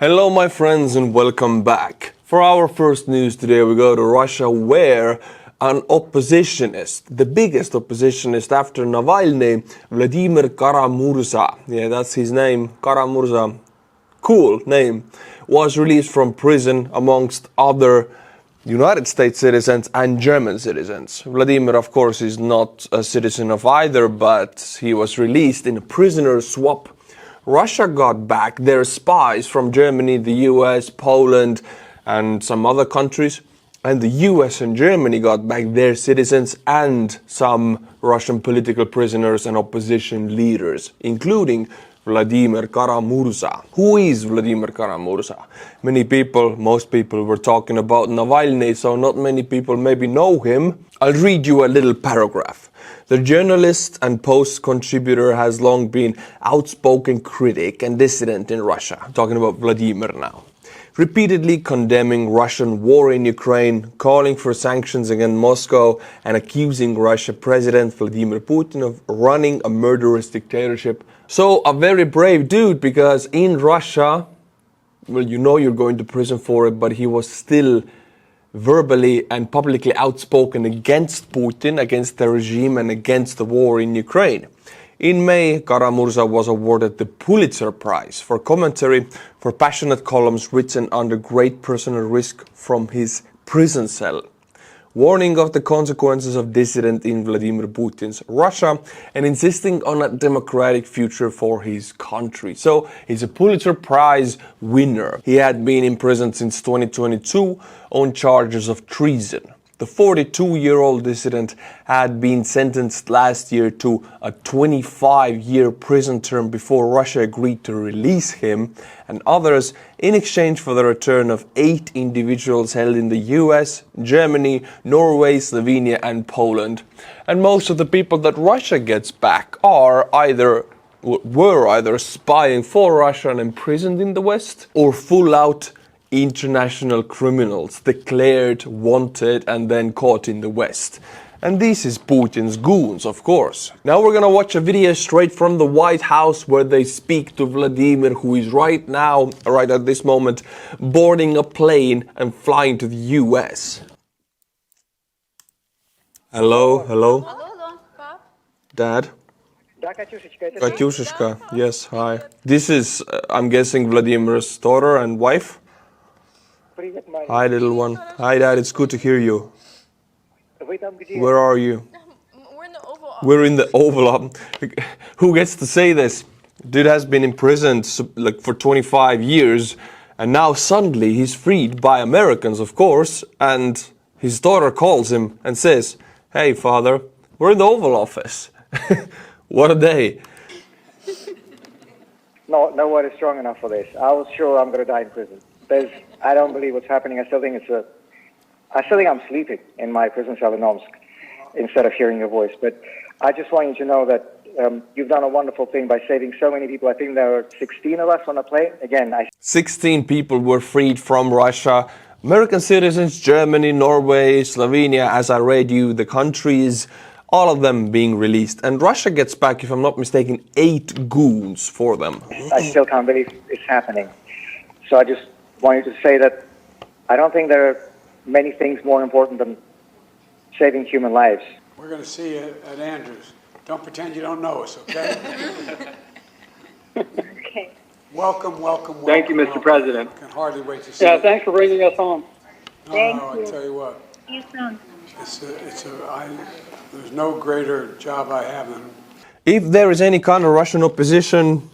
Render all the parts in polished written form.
Hello my friends and welcome back. For our first news today we go to Russia where an oppositionist, the biggest oppositionist after Navalny, Vladimir Kara-Murza, yeah that's his name, Kara-Murza, cool name, was released from prison amongst other United States citizens and German citizens. Vladimir of course is not a citizen of either, but he was released in a prisoner swap. Russia got back their spies from Germany, the US, Poland and some other countries, and the US and Germany got back their citizens and some Russian political prisoners and opposition leaders, including Vladimir Kara-Murza. Who is Vladimir Kara-Murza? Many people, most people were talking about Navalny, so not many people maybe know him. I'll read you a little paragraph. The journalist and Post contributor has long been outspoken critic and dissident in Russia. I'm talking about Vladimir now. Repeatedly condemning Russian war in Ukraine, calling for sanctions against Moscow and accusing Russian President Vladimir Putin of running a murderous dictatorship. So a very brave dude, because in Russia, well, you know you're going to prison for it, but he was still verbally and publicly outspoken against Putin, against the regime and against the war in Ukraine. In May, Kara-Murza was awarded the Pulitzer Prize for commentary for passionate columns written under great personal risk from his prison cell, warning of the consequences of dissident in Vladimir Putin's Russia and insisting on a democratic future for his country. So he's a Pulitzer Prize winner. He had been in prison since 2022 on charges of treason. The 42-year-old dissident had been sentenced last year to a 25-year prison term before Russia agreed to release him and others in exchange for the return of 8 individuals held in the US, Germany, Norway, Slovenia and Poland. And most of the people that Russia gets back were either spying for Russia and imprisoned in the West, or full-out international criminals declared wanted and then caught in the West. And this is Putin's goons, of course. Now we're gonna watch a video straight from the White House where they speak to Vladimir, who is right now, right at this moment, boarding a plane and flying to the US. Hello, hello. Dad? Katyushka, yes, hi. This is, I'm guessing, Vladimir's daughter and wife? Hi, little one. Hi, Dad. It's good to hear you. Where are you? We're in the Oval Office. We're in the Oval Office. Who gets to say this? Dude has been imprisoned like for 25 years, and now suddenly he's freed by Americans, of course, and his daughter calls him and says, "Hey, father, we're in the Oval Office." What a day. No one is strong enough for this. I was sure I'm going to die in prison. I don't believe what's happening. I still think I'm sleeping in my prison cell in Omsk instead of hearing your voice. But I just want you to know that you've done a wonderful thing by saving so many people. I think there were 16 of us on a plane. Again, 16 people were freed from Russia. American citizens, Germany, Norway, Slovenia, as I read you, the countries, all of them being released. And Russia gets back, if I'm not mistaken, 8 goons for them. I still can't believe it's happening. So I just want you to say that I don't think there are many things more important than saving human lives. We're going to see you at Andrews. Don't pretend you don't know us, okay? Okay. Welcome, welcome, welcome. Thank you, Mr. President. I can hardly wait to see you. Yeah, thanks for bringing us home. I tell you what. There's no greater job I have than... If there is any kind of Russian opposition,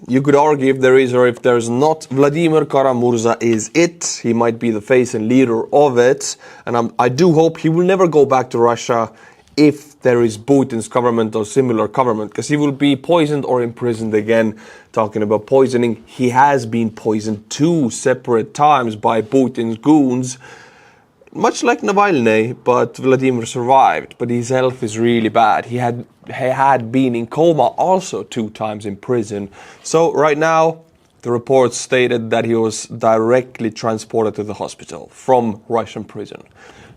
you could argue if there is or if there's not, Vladimir Kara-Murza is it. He might be the face and leader of it. And I do hope he will never go back to Russia if there is Putin's government or similar government, because he will be poisoned or imprisoned again. Talking about poisoning, he has been poisoned 2 separate times by Putin's goons. Much like Navalny, but Vladimir survived, but his health is really bad. He had been in coma also 2 times in prison. So right now, the reports stated that he was directly transported to the hospital from Russian prison.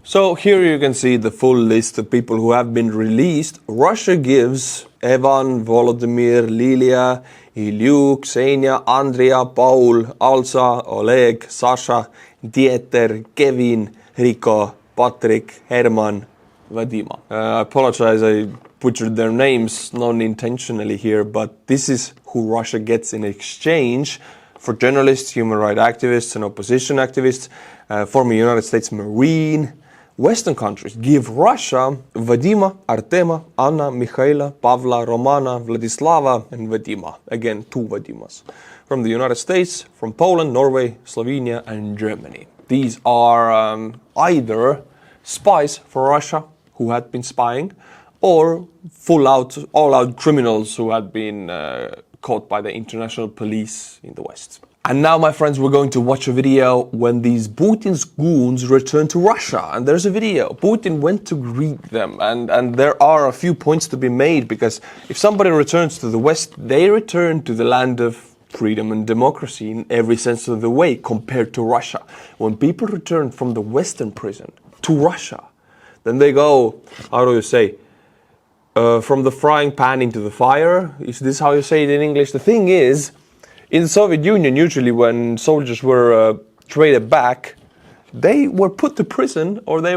So here you can see the full list of people who have been released. Russia gives Evan, Volodymyr, Lilia, Ilyu, Ksenia, Andrea, Paul, Alsa, Oleg, Sasha, Dieter, Kevin, Rico, Patrick, Herman, Vadima. I apologize, I butchered their names non-intentionally here, but this is who Russia gets in exchange for journalists, human rights activists and opposition activists, former United States Marine. Western countries give Russia Vadima, Artema, Anna, Mikhaila, Pavla, Romana, Vladislava and Vadima. Again, 2 Vadimas. From the United States, from Poland, Norway, Slovenia and Germany. These are either spies for Russia who had been spying, or all-out criminals who had been caught by the international police in the West. And now, my friends, we're going to watch a video when these Putin's goons return to Russia. And there's a video. Putin went to greet them. And there are a few points to be made, because if somebody returns to the West, they return to the land of freedom and democracy in every sense of the way compared to Russia. When people return from the Western prison to Russia, then they go, how do you say, from the frying pan into the fire? Is this how you say it in English? The thing is, in the Soviet Union, usually when soldiers were traded back, they were put to prison, or they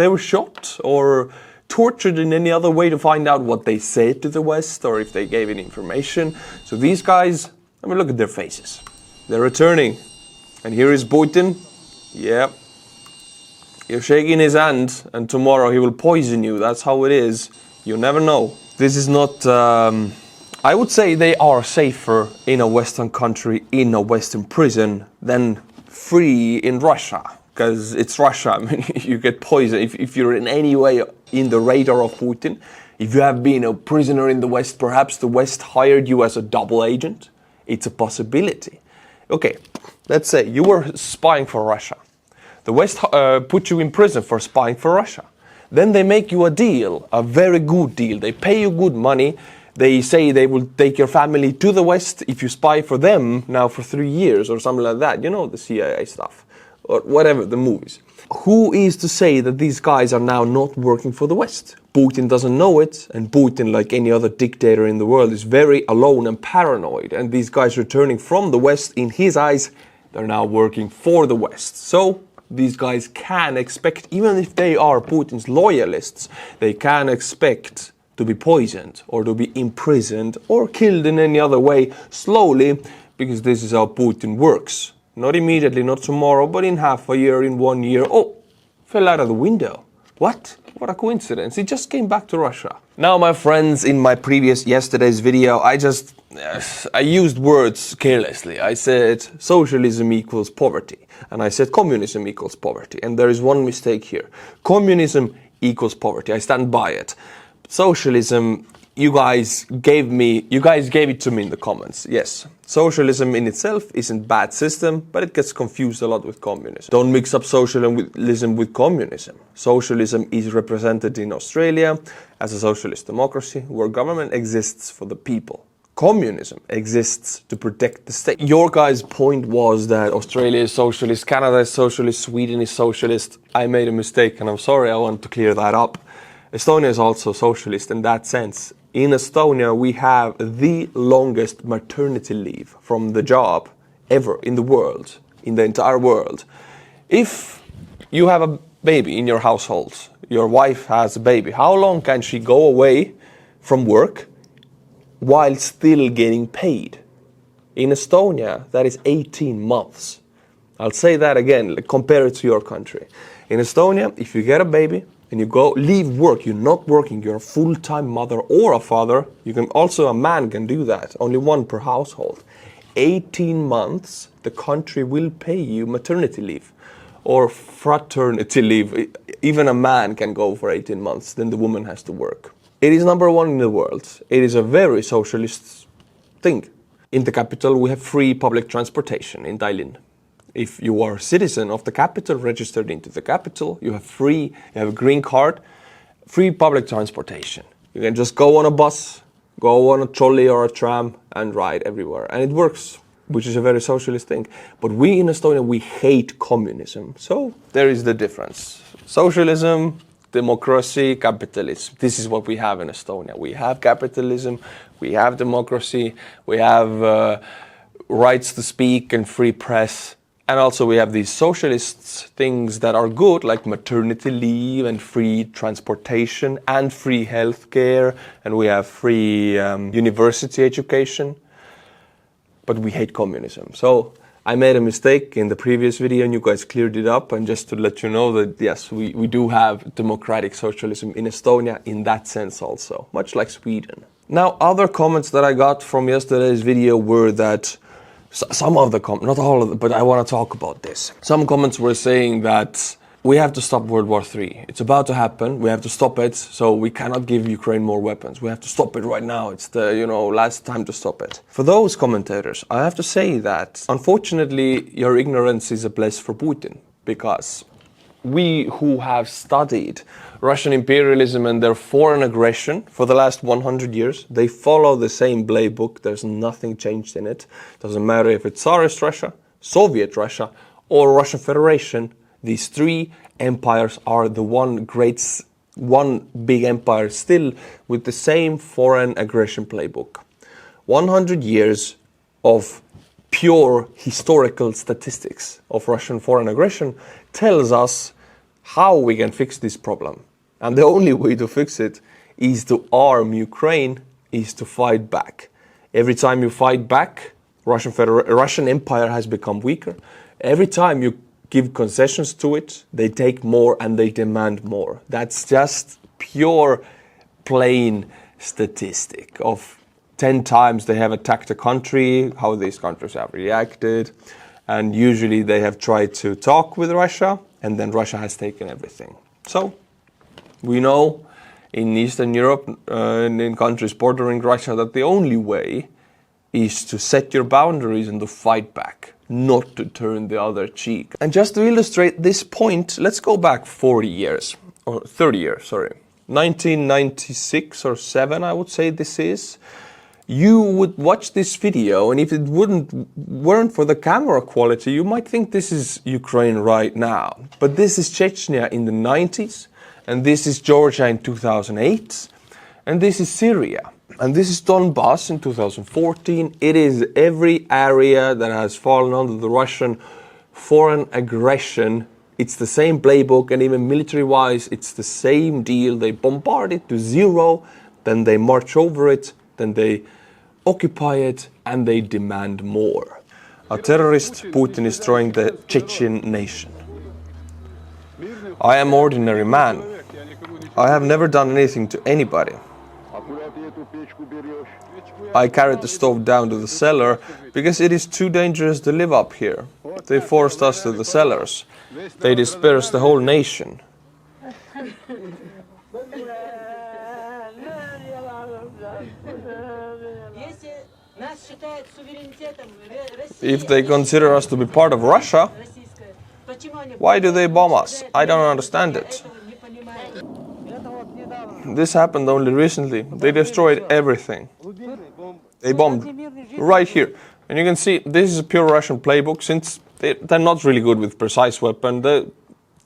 were shot or tortured in any other way to find out what they said to the West or if they gave any information. So these guys, I mean, look at their faces. They're returning. And here is Putin. Yeah. You're shaking his hand, and tomorrow he will poison you. That's how it is. You never know. This is not... I would say they are safer in a Western country, in a Western prison, than free in Russia. Because it's Russia. I mean, you get poisoned. If you're in any way in the radar of Putin, if you have been a prisoner in the West, perhaps the West hired you as a double agent. It's a possibility. Okay, let's say you were spying for Russia. The West put you in prison for spying for Russia. Then they make you a deal, a very good deal. They pay you good money. They say they will take your family to the West if you spy for them now for 3 years or something like that. You know, the CIA stuff or whatever, the movies. Who is to say that these guys are now not working for the West? Putin doesn't know it, and Putin, like any other dictator in the world, is very alone and paranoid. And these guys returning from the West, in his eyes, they're now working for the West. So these guys can expect, even if they are Putin's loyalists, they can expect to be poisoned or to be imprisoned or killed in any other way slowly, because this is how Putin works. Not immediately, not tomorrow, but in half a year, in 1 year. Oh, fell out of the window. What? What a coincidence. He just came back to Russia. Now, my friends, in my yesterday's video, I used words carelessly. I said socialism equals poverty. And I said communism equals poverty. And there is one mistake here. Communism equals poverty. I stand by it. Socialism, you guys gave it to me in the comments. Yes, socialism in itself isn't a bad system, but it gets confused a lot with communism. Don't mix up socialism with communism. Socialism is represented in Australia as a socialist democracy where government exists for the people. Communism exists to protect the state. Your guys' point was that Australia is socialist, Canada is socialist, Sweden is socialist. I made a mistake, and I'm sorry, I want to clear that up. Estonia is also socialist in that sense. In Estonia, we have the longest maternity leave from the job ever in the world, in the entire world. If you have a baby in your household, your wife has a baby, how long can she go away from work while still getting paid? In Estonia, that is 18 months. I'll say that again, compare it to your country. In Estonia, if you get a baby, and you leave work, you're not working, you're a full-time mother or a father, a man can do that, only one per household. 18 months, the country will pay you maternity leave or fraternity leave. Even a man can go for 18 months, then the woman has to work. It is number one in the world. It is a very socialist thing. In the capital, we have free public transportation in Tallinn. If you are a citizen of the capital, registered into the capital, you have a green card, free public transportation. You can just go on a bus, go on a trolley or a tram and ride everywhere. And it works, which is a very socialist thing. But we in Estonia, we hate communism. So there is the difference. Socialism, democracy, capitalism. This is what we have in Estonia. We have capitalism, we have democracy, we have rights to speak and free press. And also we have these socialist things that are good, like maternity leave and free transportation and free healthcare, and we have free university education. But we hate communism. So I made a mistake in the previous video and you guys cleared it up. And just to let you know that yes, we do have democratic socialism in Estonia in that sense also, much like Sweden. Now, other comments that I got from yesterday's video were that some of the comments, not all of them, but I want to talk about this. Some comments were saying that we have to stop World War III. It's about to happen. We have to stop it. So we cannot give Ukraine more weapons. We have to stop it right now. It's the, last time to stop it. For those commentators, I have to say that unfortunately, your ignorance is a bless for Putin, because we who have studied Russian imperialism and their foreign aggression for the last 100 years, they follow the same playbook. There's nothing changed in it. Doesn't matter if it's Tsarist Russia, Soviet Russia, or Russian Federation. These three empires are the one big empire still with the same foreign aggression playbook. 100 years of pure historical statistics of Russian foreign aggression tells us how we can fix this problem. And the only way to fix it is to arm Ukraine, is to fight back. Every time you fight back, Russian empire has become weaker. Every time you give concessions to it, they take more and they demand more. That's just pure, plain statistic of 10 times they have attacked a country, how these countries have reacted, and usually they have tried to talk with Russia, and then Russia has taken everything. So, we know in Eastern Europe, in countries bordering Russia, that the only way is to set your boundaries and to fight back, not to turn the other cheek. And just to illustrate this point, let's go back 40 years, or 30 years, sorry. 1996 or 7, I would say this is. You would watch this video, and if it weren't for the camera quality, you might think this is Ukraine right now. But this is Chechnya in the 90s, and this is Georgia in 2008, and this is Syria. And this is Donbass in 2014. It is every area that has fallen under the Russian foreign aggression. It's the same playbook, and even military-wise, it's the same deal. They bombard it to zero, then they march over it, then they occupy it, and they demand more. A terrorist, Putin is destroying the Chechen nation. I am ordinary man. I have never done anything to anybody. I carried the stove down to the cellar because it is too dangerous to live up here. They forced us to the cellars. They dispersed the whole nation. If they consider us to be part of Russia, why do they bomb us? I don't understand it. This happened only recently. They destroyed everything. They bombed right here. And you can see this is a pure Russian playbook, since they're not really good with precise weapon. The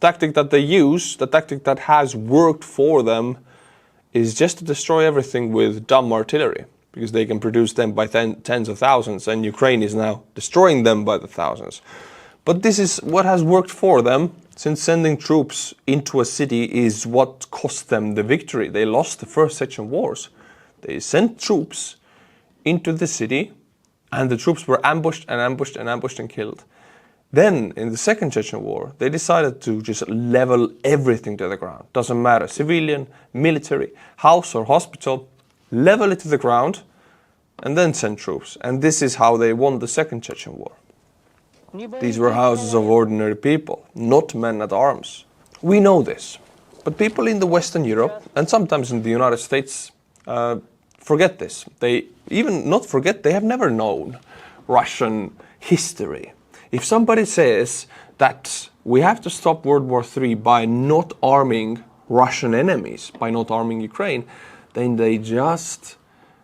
tactic that they use, the tactic that has worked for them, is just to destroy everything with dumb artillery, because they can produce them by tens of thousands, and Ukraine is now destroying them by the thousands. But this is what has worked for them, since sending troops into a city is what cost them the victory. They lost the first Chechen wars. They sent troops into the city, and the troops were ambushed and ambushed and ambushed and killed. Then, in the second Chechen war, they decided to just level everything to the ground. Doesn't matter, civilian, military, house or hospital, level it to the ground, and then send troops. And this is how they won the second Chechen war. These were houses of ordinary people, not men at arms. We know this, but people in the Western Europe, and sometimes in the United States, forget this. They even not forget, they have never known Russian history. If somebody says that we have to stop World War III by not arming Russian enemies, by not arming Ukraine, then they just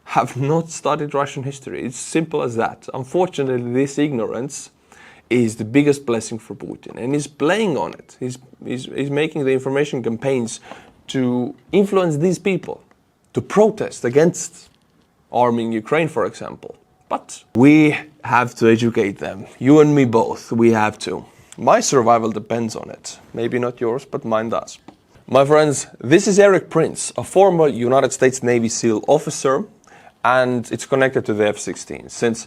have not studied Russian history. It's simple as that. Unfortunately, this ignorance is the biggest blessing for Putin, and he's playing on it. He's making the information campaigns to influence these people to protest against arming Ukraine, for example. But we have to educate them. You and me both, we have to. My survival depends on it. Maybe not yours, but mine does. My friends, this is Eric Prince, a former United States Navy SEAL officer, and it's connected to the F-16. Since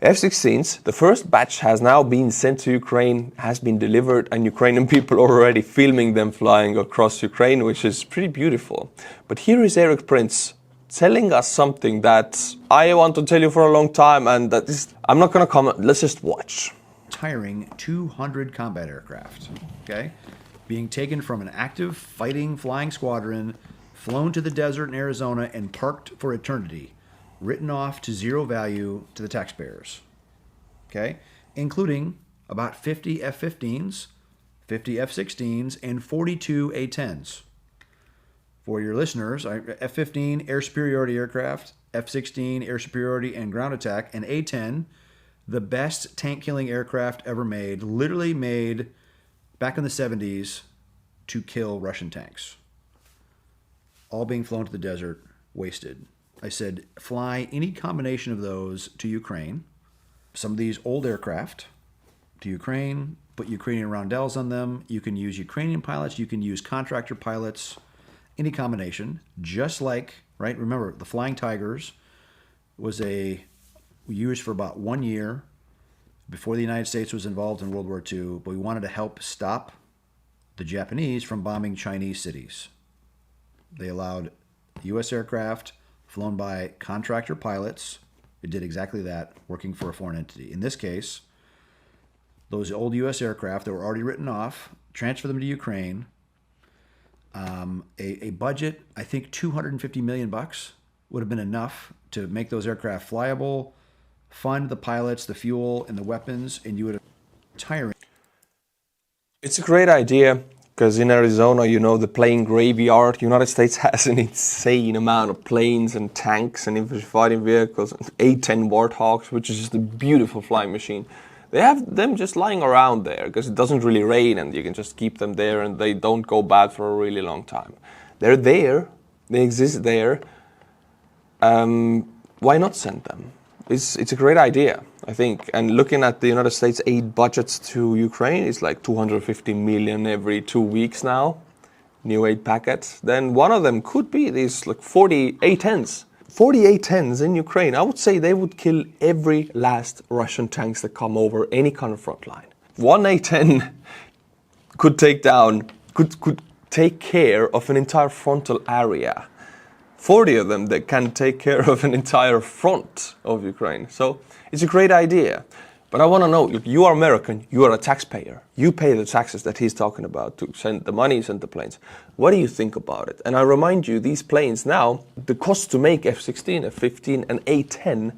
F-16s, the first batch has now been sent to Ukraine, has been delivered, and Ukrainian people are already filming them flying across Ukraine, which is pretty beautiful. But here is Eric Prince telling us something that I want to tell you for a long time, and that is, I'm not going to comment, let's just watch. Retiring 200 combat aircraft, okay? Being taken from an active fighting flying squadron, flown to the desert in Arizona, and parked for eternity, written off to zero value to the taxpayers, okay? Including about 50 F-15s, 50 F-16s, and 42 A-10s. For your listeners, F-15 air superiority aircraft, F-16 air superiority and ground attack, and A-10, the best tank-killing aircraft ever made, literally made back in the 70s to kill Russian tanks. All being flown to the desert, wasted. I said, fly any combination of those to Ukraine. Some of these old aircraft to Ukraine, put Ukrainian roundels on them. You can use Ukrainian pilots. You can use contractor pilots. Any combination. Just like, right, remember, the Flying Tigers was used for about 1 year before the United States was involved in World War II, but we wanted to help stop the Japanese from bombing Chinese cities. They allowed U.S. aircraft flown by contractor pilots. It did exactly that, working for a foreign entity. In this case, those old U.S. aircraft that were already written off, transfer them to Ukraine. A budget, I think $250 million would have been enough to make those aircraft flyable, fund the pilots, the fuel, and the weapons, and you would have retiring. It's a great idea, because in Arizona, you know, the plane graveyard, the United States has an insane amount of planes and tanks and infantry fighting vehicles, and A-10 Warthogs, which is just a beautiful flying machine. They have them just lying around there, because it doesn't really rain, and you can just keep them there, and they don't go bad for a really long time. They're there, they exist there. Why not send them? It's a great idea, I think. And looking at the United States aid budgets to Ukraine, it's like 250 million every 2 weeks now, new aid packets. Then one of them could be these like 40 A-10s. 40 A-10s in Ukraine, I would say they would kill every last Russian tanks that come over any kind of front line. One A-10 could take care of an entire frontal area. 40 of them that can take care of an entire front of Ukraine. So it's a great idea. But I want to know, look, you are American, you are a taxpayer. You pay the taxes that he's talking about to send the money, send the planes. What do you think about it? And I remind you, these planes now, the cost to make F-16, F-15 and A-10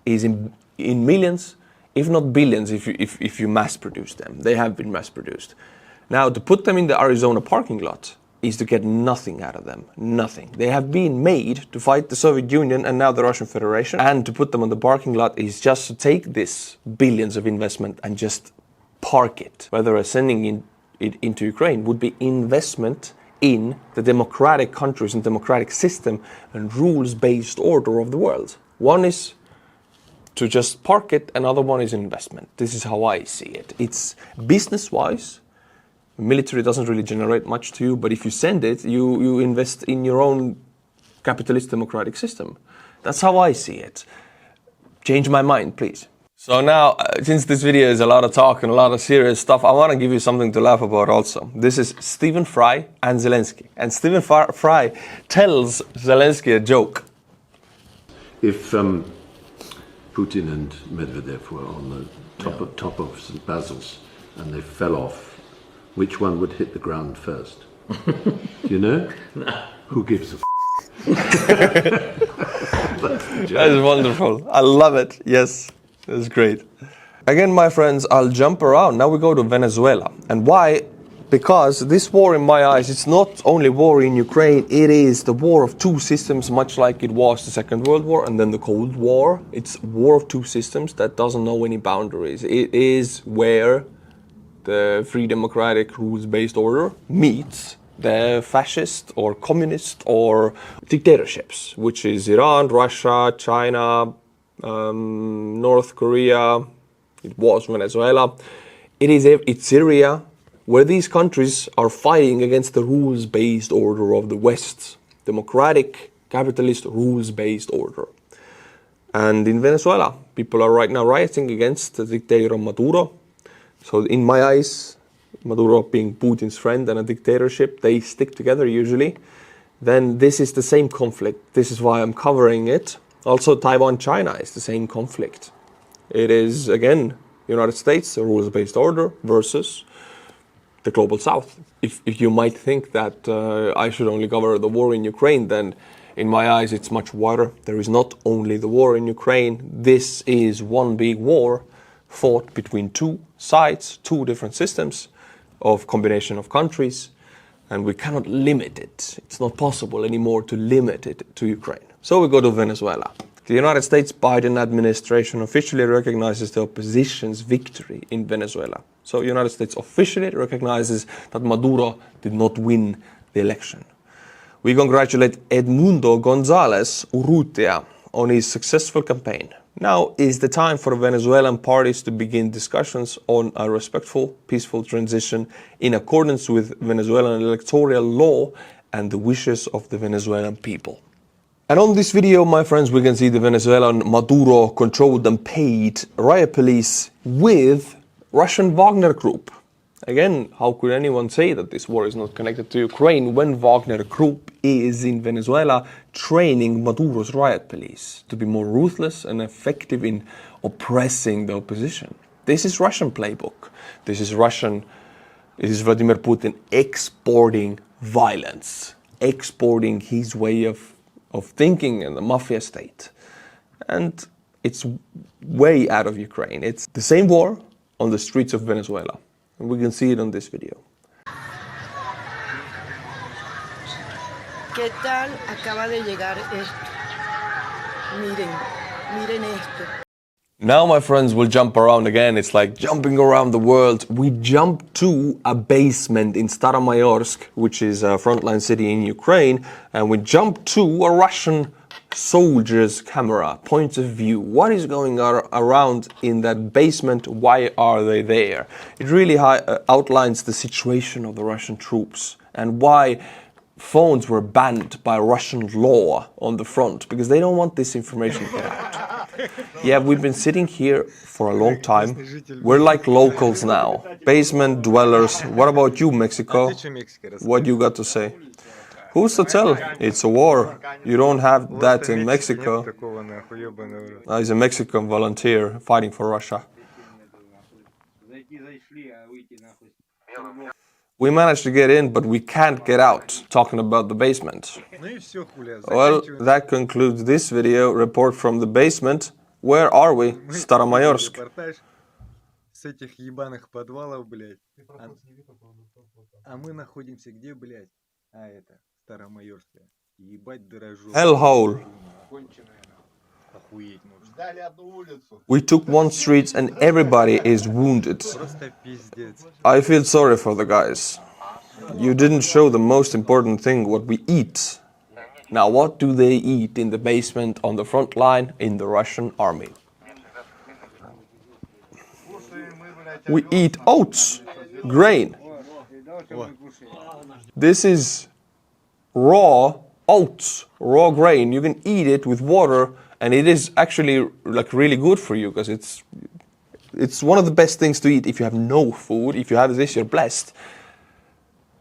is in millions, if not billions, if you mass produce them. They have been mass produced. Now, to put them in the Arizona parking lot is to get nothing out of them. Nothing. They have been made to fight the Soviet Union and now the Russian Federation. And to put them on the parking lot is just to take this billions of investment and just park it. Whether sending it into Ukraine would be investment in the democratic countries and democratic system and rules-based order of the world. One is to just park it, another one is investment. This is how I see it. It's business-wise. Military doesn't really generate much to you, but if you send it, you invest in your own capitalist democratic system. That's how I see it. Change my mind, please. So now, since this video is a lot of talk and a lot of serious stuff, I want to give you something to laugh about also. This is Stephen Fry and Zelensky. And Stephen Fry tells Zelensky a joke. If Putin and Medvedev were on the top of St. Basil's and they fell off, which one would hit the ground first? Do you know? No. Who gives a That is wonderful. I love it. Yes, that's great. Again, my friends, I'll jump around. Now we go to Venezuela. And why? Because this war, in my eyes, it's not only war in Ukraine, it is the war of two systems, much like it was the Second World War and then the Cold War. It's war of two systems that doesn't know any boundaries. It is where the free democratic rules-based order meets the fascist or communist or dictatorships, which is Iran, Russia, China, North Korea, it was Venezuela, it's Syria, where these countries are fighting against the rules-based order of the West, democratic, capitalist, rules-based order. And in Venezuela, people are right now rioting against the dictator Maduro. So in my eyes, Maduro being Putin's friend and a dictatorship, they stick together usually. Then this is the same conflict. This is why I'm covering it. Also, Taiwan-China is the same conflict. It is, again, United States, a rules-based order, versus the global South. If you might think that I should only cover the war in Ukraine, then in my eyes it's much wider. There is not only the war in Ukraine. This is one big war fought between two sides, two different systems of combination of countries, and we cannot limit it. It's not possible anymore to limit it to Ukraine. So we go to Venezuela. The United States Biden administration officially recognizes the opposition's victory in Venezuela. So the United States officially recognizes that Maduro did not win the election. We congratulate Edmundo González Urrutia on his successful campaign. Now is the time for Venezuelan parties to begin discussions on a respectful, peaceful transition in accordance with Venezuelan electoral law and the wishes of the Venezuelan people. And on this video, my friends, we can see the Venezuelan Maduro controlled and paid riot police with Russian Wagner Group. Again, how could anyone say that this war is not connected to Ukraine when Wagner Group is in Venezuela training Maduro's riot police to be more ruthless and effective in oppressing the opposition? This is Russian playbook. This is Vladimir Putin exporting violence, exporting his way of thinking in the mafia state. And it's way out of Ukraine. It's the same war on the streets of Venezuela. And we can see it on this video. ¿Qué tal acaba de llegar esto? Miren esto. Now, my friends, we'll jump around again. It's like jumping around the world. We jump to a basement in Staromayorsk, which is a frontline city in Ukraine, and we jump to a Russian soldier's camera, point of view. What is going around in that basement? Why are they there? It really outlines the situation of the Russian troops and why phones were banned by Russian law on the front, because they don't want this information put out. Yeah, we've been sitting here for a long time. We're like locals now. Basement dwellers. What about you, Mexico? What you got to say? Who's to tell? It's a war. You don't have that in Mexico. He's a Mexican volunteer fighting for Russia. We managed to get in, but we can't get out, talking about the basement. Well, that concludes this video. Report from the basement. Where are we? Staromayorsk. Hellhole. We took one street and everybody is wounded. I feel sorry for the guys. You didn't show the most important thing, what we eat. Now, what do they eat in the basement on the front line in the Russian army? We eat oats, grain. This is raw oats, raw grain. You can eat it with water, and it is actually like really good for you, because it's one of the best things to eat if you have no food. If you have this, you're blessed.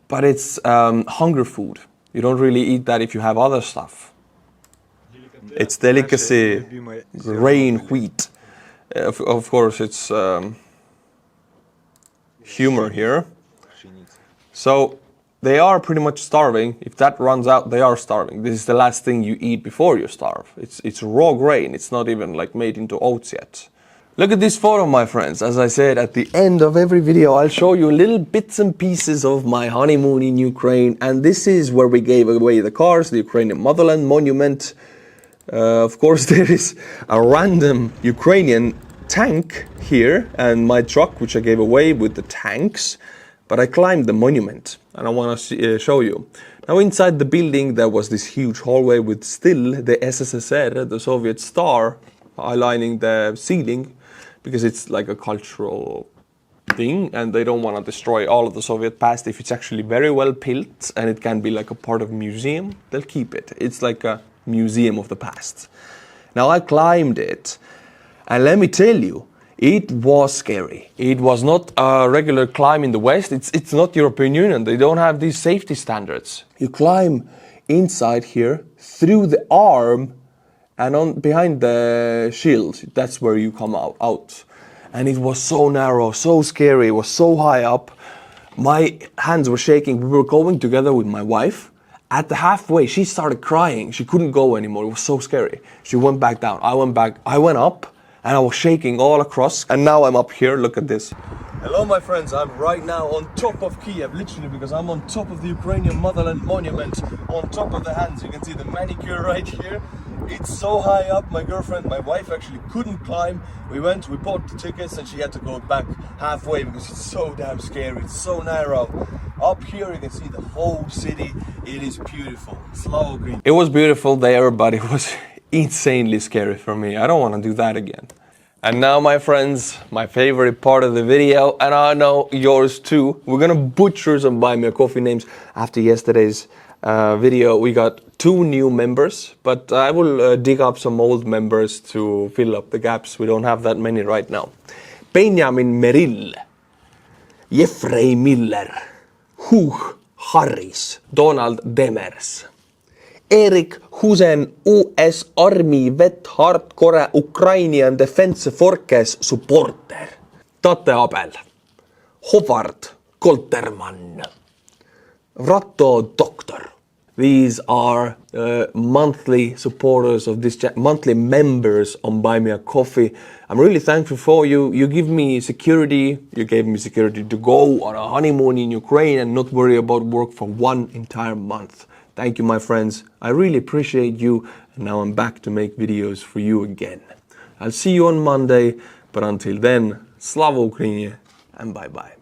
But it's hunger food. You don't really eat that if you have other stuff. It's delicacy, grain, wheat. Of course, it's humor here. So they are pretty much starving. If that runs out, they are starving. This is the last thing you eat before you starve. It's raw grain. It's not even like made into oats yet. Look at this photo, my friends. As I said, at the end of every video, I'll show you little bits and pieces of my honeymoon in Ukraine. And this is where we gave away the cars, the Ukrainian Motherland Monument. Of course, there is a random Ukrainian tank here, and my truck, which I gave away with the tanks. but I climbed the monument and I want to show you. Now inside the building there was this huge hallway with still the SSSR, the Soviet star, lining the ceiling, because it's like a cultural thing and they don't want to destroy all of the Soviet past. If it's actually very well built and it can be like a part of a museum, they'll keep it. It's like a museum of the past. Now I climbed it and let me tell you, it was scary. It was not a regular climb in the West. It's not European Union. They don't have these safety standards. You climb inside here through the arm and on behind the shield. That's where you come out. And it was so narrow, so scary. It was so high up. My hands were shaking. We were going together with my wife. At the halfway, she started crying. She couldn't go anymore. It was so scary. She went back down. I went back. I went up. And I was shaking all across, and now I'm up here. Look at this. Hello my friends, I'm right now on top of Kyiv, literally, because I'm on top of the Ukrainian motherland monument, on top of the hands. You can see the manicure right here. It's so high up. My girlfriend, my wife actually couldn't climb. We bought the tickets and she had to go back halfway because it's so damn scary. It's so narrow. Up here you can see the whole city. It is beautiful. Slow green. It was beautiful there, but it was insanely scary for me. I don't want to do that again. And now, my friends, my favorite part of the video, and I know yours too. We're gonna butcher some Buy Me a Coffee names. After yesterday's video, we got 2 new members, but I will dig up some old members to fill up the gaps. We don't have that many right now. Benjamin Merrill, Jeffrey Miller, Hugh Harris, Donald Demers, Erik Husen, US Army vet, hardcore Ukrainian Defense Forces supporter. Tate Abel, Howard Kolterman, Ratto Doctor. These are monthly supporters of this channel, monthly members on Buy Me a Coffee. I'm really thankful for you. You give me security. You gave me security to go on a honeymoon in Ukraine and not worry about work for 1 entire month. Thank you, my friends. I really appreciate you. And now I'm back to make videos for you again. I'll see you on Monday. But until then, Slava Ukraini and bye-bye.